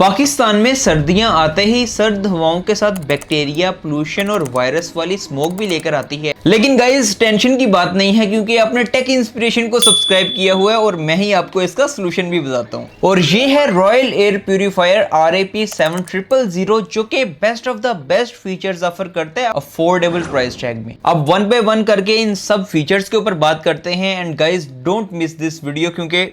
पाकिस्तान में सर्दियां आते ही सर्द हवाओं के साथ बैक्टीरिया, पोल्यूशन और वायरस वाली स्मोक भी लेकर आती है। लेकिन गाइस टेंशन की बात नहीं है, क्योंकि आपने टेक इंस्पिरेशन को सब्सक्राइब किया हुआ है और मैं ही आपको इसका सोल्यूशन भी बताता हूँ। और ये है रॉयल एयर प्यूरिफायर RAP7000, जो कि best of the best features offer करता है अफोर्डेबल प्राइस टैग में। अब वन बाय वन करके इन सब फीचर्स के ऊपर बात करते हैं। And guys don't miss this video, क्योंकि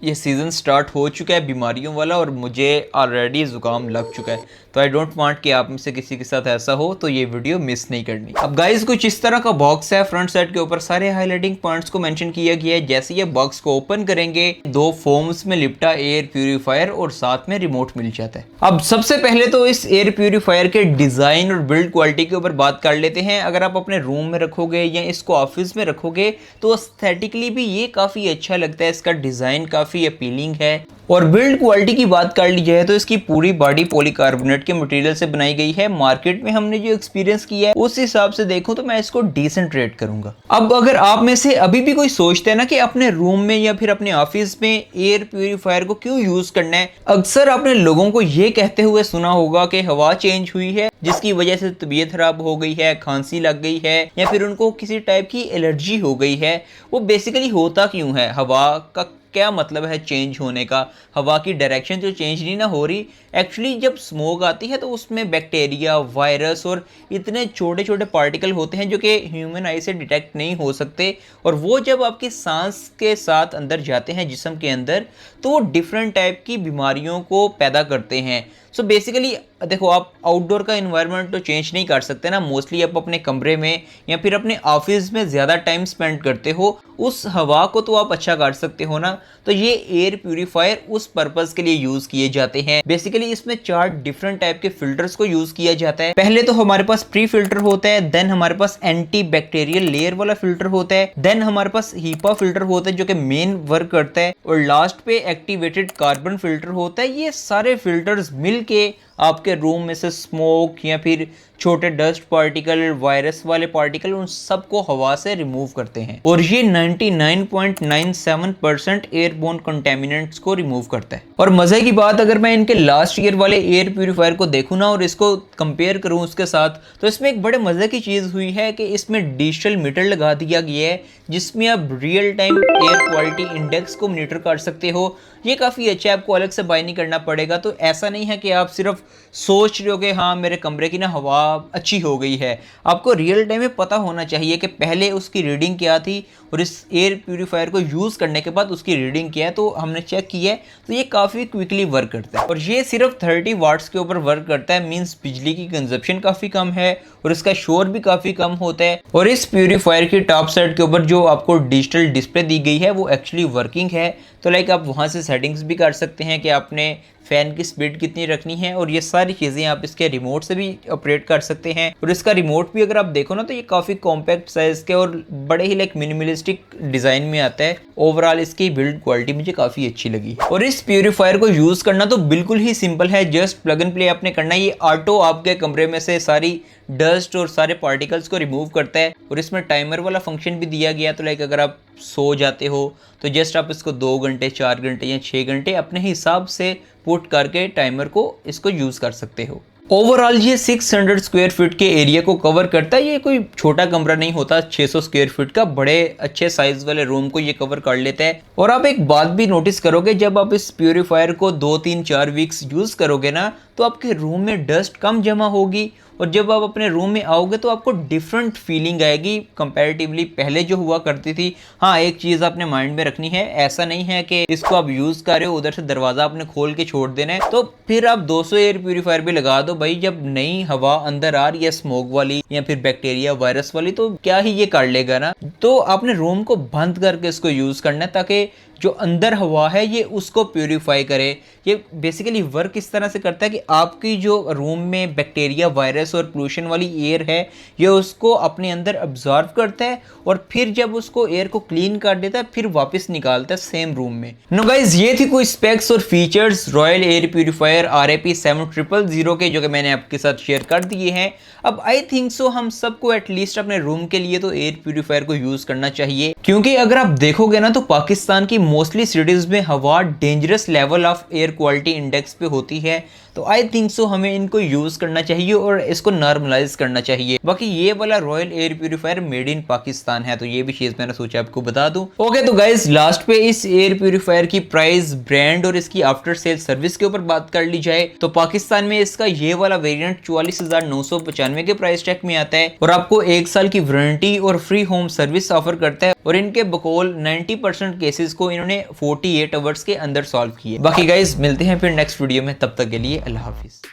ये सीज़न स्टार्ट हो चुका है बीमारियों वाला और मुझे ऑलरेडी ज़ुकाम लग चुका है, तो आई डोंट वांट कि आप में से किसी के साथ ऐसा हो, तो ये वीडियो मिस नहीं करनी। अब गाइस कुछ इस तरह का बॉक्स है, फ्रंट साइड के ऊपर सारे हाईलाइटिंग पॉइंट्स को मेंशन किया गया है। जैसे ये बॉक्स को ओपन करेंगे, दो फोम्स में लिपटा एयर प्यूरीफायर और साथ में रिमोट मिल जाता है। अब सबसे पहले तो इस एयर प्यूरीफायर के डिज़ाइन और बिल्ड क्वालिटी के ऊपर बात कर लेते हैं। अगर आप अपने रूम में रखोगे या इसको ऑफिस में रखोगे तो एस्थेटिकली भी ये काफ़ी अच्छा लगता है। इसका डिज़ाइन काफ़ी अपीलिंग है। और बिल्ड क्वालिटी की बात कर ली जाए तो इसकी पूरी बॉडी पॉलीकार्बोनेट के मटेरियल से बनाई गई है। मार्केट में हमने जो एक्सपीरियंस किया है उस हिसाब से देखो तो मैं इसको डिसेंट रेट करूंगा। अब अगर आप में से अभी भी कोई सोचते हैं ना कि अपने रूम में या फिर अपने ऑफिस में एयर प्यूरीफायर को क्यों यूज करना है, अक्सर आपने लोगों को ये कहते हुए सुना होगा कि हवा चेंज हुई है जिसकी वजह से तबीयत खराब हो गई है, खांसी लग गई है या फिर उनको किसी टाइप की एलर्जी हो गई है। वो बेसिकली होता क्यों है? हवा का क्या मतलब है चेंज होने का? हवा की डायरेक्शन जो चेंज नहीं ना हो रही। एक्चुअली जब स्मोक आती है तो उसमें बैक्टीरिया, वायरस और इतने छोटे छोटे पार्टिकल होते हैं जो कि ह्यूमन आई से डिटेक्ट नहीं हो सकते, और वो जब आपकी सांस के साथ अंदर जाते हैं जिस्म के अंदर तो वो डिफरेंट टाइप की बीमारियों को पैदा करते हैं। सो बेसिकली देखो, आप आउटडोर का इन्वायरमेंट तो चेंज नहीं कर सकते ना। मोस्टली आप अपने कमरे में या फिर अपने ऑफिस में ज़्यादा टाइम स्पेंड करते हो, उस हवा को तो आप अच्छा कर सकते हो ना। तो ये एयर प्यूरीफायर उस पर्पज़ के लिए यूज़ किए जाते हैं। बेसिकली इसमें 4 डिफरेंट टाइप के फिल्टर्स को यूज़ किया जाता है। पहले तो हमारे पास प्री फिल्टर होता है, देन हमारे पास एंटी बैक्टीरियल लेयर वाला फिल्टर होता है, देन हमारे पास हीपा फिल्टर होता है जो कि मेन वर्क करता है, और लास्ट पे एक्टिवेटेड कार्बन फिल्टर होता है। ये सारे फिल्टर्स मिल के आपके रूम में से स्मोक या फिर छोटे डस्ट पार्टिकल, वायरस वाले पार्टिकल, उन सबको हवा से रिमूव करते हैं। और ये 99.97% एयरबोर्न कंटेमिनेंट्स को रिमूव करता है। और मजे की बात, अगर मैं इनके लास्ट ईयर वाले एयर प्यूरीफायर को देखूं ना और इसको कंपेयर करूं उसके साथ, तो इसमें एक बड़े मजे की चीज़ हुई है कि इसमें डिजिटल मीटर लगा दिया गया है जिसमें आप real time air quality index को मॉनिटर कर सकते हो। ये काफ़ी अच्छा है, आपको अलग से बाय नहीं करना पड़ेगा। तो ऐसा नहीं है कि आप सिर्फ सोच रहे हो कि हाँ मेरे कमरे की ना हवा अच्छी हो गई है। आपको रियल टाइम में पता होना चाहिए कि पहले उसकी रीडिंग क्या थी और इस एयर प्यूरीफायर को यूज़ करने के बाद उसकी रीडिंग क्या है। तो हमने चेक किया है, तो ये काफ़ी क्विकली वर्क करता है। और ये सिर्फ 30 वाट्स के ऊपर वर्क करता है, मीन्स बिजली की कंजप्शन काफ़ी कम है और इसका शोर भी काफ़ी कम होता है। और इस प्यूरीफायर की टॉप साइड के ऊपर जो आपको डिजिटल डिस्प्ले दी गई है वो एक्चुअली वर्किंग है। तो लाइक आप वहाँ से सेटिंग्स भी कर सकते हैं कि आपने फ़ैन की स्पीड कितनी रखनी है, और ये सारी चीज़ें आप इसके रिमोट से भी ऑपरेट कर सकते हैं। और इसका रिमोट भी अगर आप देखो ना तो ये काफ़ी कॉम्पैक्ट साइज़ के और बड़े ही लाइक मिनिमलिस्टिक डिज़ाइन में आता है। ओवरऑल इसकी बिल्ड क्वालिटी मुझे काफ़ी अच्छी लगी। और इस प्यूरीफायर को यूज़ करना तो बिल्कुल ही सिंपल है, जस्ट प्लग एंड प्ले आपने करना है। ये ऑटो आपके कमरे में से सारी डस्ट और सारे पार्टिकल्स को रिमूव करता है। और इसमें टाइमर वाला फंक्शन भी दिया गया, तो लाइक अगर आप सो जाते हो तो जस्ट आप इसको 2 घंटे, 4 घंटे या 6 घंटे अपने हिसाब से पुट करके टाइमर को इसको यूज़ कर सकते हो। ओवरऑल ये 600 स्क्वायर फीट के एरिया को कवर करता है। ये कोई छोटा कमरा नहीं होता, 600 स्क्वायर फीट का बड़े अच्छे साइज वाले रूम को ये कवर कर लेता है। और आप एक बात भी नोटिस करोगे, जब आप इस प्यूरीफायर को 2, 3, 4 वीक्स यूज़ करोगे ना तो आपके रूम में डस्ट कम जमा होगी, और जब आप अपने रूम में आओगे तो आपको डिफरेंट फीलिंग आएगी कंपैरेटिवली पहले जो हुआ करती थी। हाँ, एक चीज़ आपने माइंड में रखनी है, ऐसा नहीं है कि इसको आप यूज़ कर रहे हो उधर से दरवाज़ा आपने खोल के छोड़ देना है तो फिर आप 200 एयर प्यूरीफायर भी लगा दो भाई। जब नई हवा अंदर आ रही है स्मोक वाली या फिर बैक्टीरिया, वायरस वाली, तो क्या ही ये कर लेगा ना। तो आपने रूम को बंद करके इसको यूज़ करना है ताकि जो अंदर हवा है ये उसको प्यूरीफाई करे। ये बेसिकली वर्क इस तरह से करता है कि आपकी जो रूम में बैक्टीरिया, वायरस और पोल्यूशन वाली एयर है ये उसको अपने अंदर अब्जॉर्व करता है और फिर जब उसको एयर को क्लीन कर देता है फिर वापस निकालता है सेम रूम में। नो गाइज, ये थी कोई स्पेक्स और features royal air purifier RAP7000 के, जो कि मैंने आपके साथ शेयर कर दिए हैं। अब आई थिंक सो हम सबको एटलीस्ट अपने रूम के लिए तो एयर प्यूरीफायर को यूज करना चाहिए, क्योंकि अगर आप देखोगे ना तो पाकिस्तान की मोस्टली सिटीज में हवा dangerous level of air quality index पे होती है, तो आई थिंक सो हमें इनको यूज करना चाहिए और इसको नॉर्मलाइज करना चाहिए। बाकी ये वाला royal air purifier made in Pakistan है, तो ये भी चीज मैंने सोचा आपको बता दूं। ओके तो गाइस लास्ट पे इस एयर प्यूरीफायर की प्राइस, ब्रांड और इसकी आफ्टर सेल सर्विस के ऊपर बात कर ली जाए तो पाकिस्तान में इसका ये वाला वेरिएंट 44,995 के प्राइस टैग में आता है और आपको 1 साल की वारंटी और फ्री होम सर्विस ऑफर करता है। और इनके बकौल 90% केसेस को इन्होंने 48 आवर्स के अंदर सॉल्व किए। बाकी गाइस मिलते हैं फिर नेक्स्ट वीडियो में, तब तक के लिए अल्लाह हाफिज।